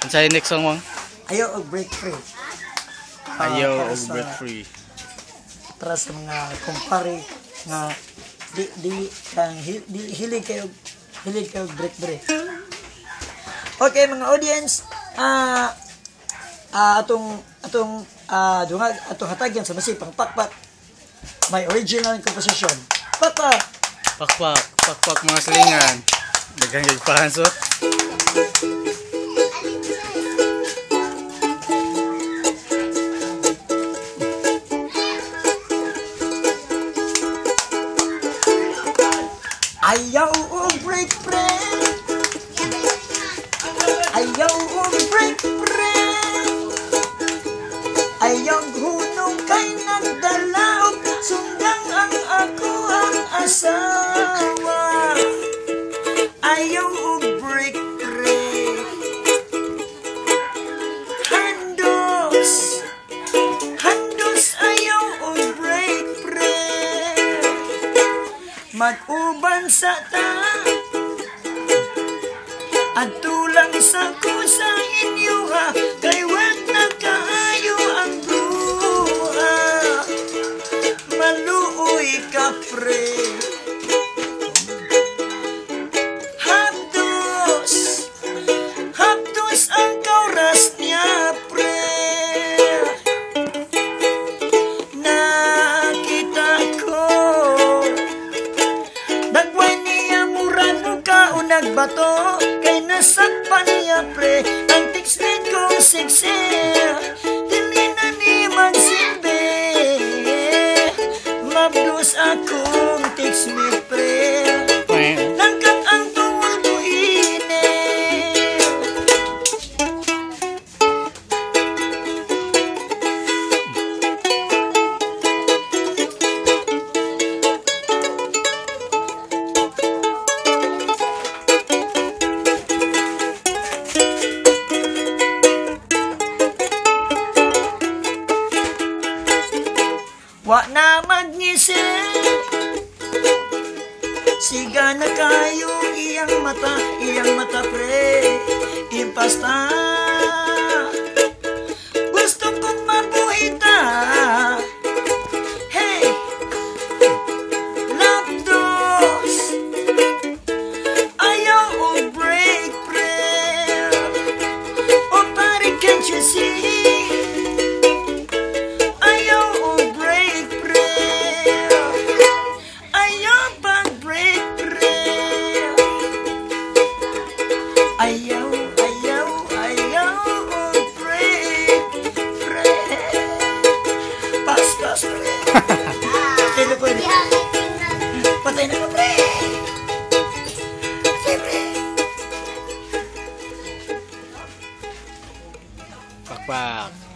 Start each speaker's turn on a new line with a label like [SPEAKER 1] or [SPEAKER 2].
[SPEAKER 1] Unsay next song mo?
[SPEAKER 2] Ayaw og break free.
[SPEAKER 1] Ayaw
[SPEAKER 2] para
[SPEAKER 1] og
[SPEAKER 2] sa-
[SPEAKER 1] break free.
[SPEAKER 2] Para sa mga kumpare nga hilig kayo break. Okay mga audience, atong dungag atong hatagyan sa masipang pakpak. My original composition. Pakpak.
[SPEAKER 1] Pakpak mga silingan. Daghang gigpahansot.
[SPEAKER 2] Ayaw og break. Ayaw og break. Ayaw hunong kay nagdalaw. Sundang ang ako ang asawa. Ayaw og break. Handos ayaw og break. Mag-uban sa ta at tulang sa ko sa inyo ha. Kay wag na kaayo ang buha. Maluoy ka pre. Hapdos ang kauras niya pre. Nakita ko dagway niya murano ka o nagbato. Kay nasakpan niya pre ang tikslit kong siksi. Dili na ni magsilbi. Mabdos akong tikslit pre. Langkat ang tungol ko ini. Wa na magnisip. Siga na kayo iyang mata pre. Impasta. Gusto kong mabuhita. Hey, lapdos. Ayaw og break pre. O pare, can't you see? Ayaw og break. Pas pre. Tino ko ni. Patay na ko pre.
[SPEAKER 1] Pakpak.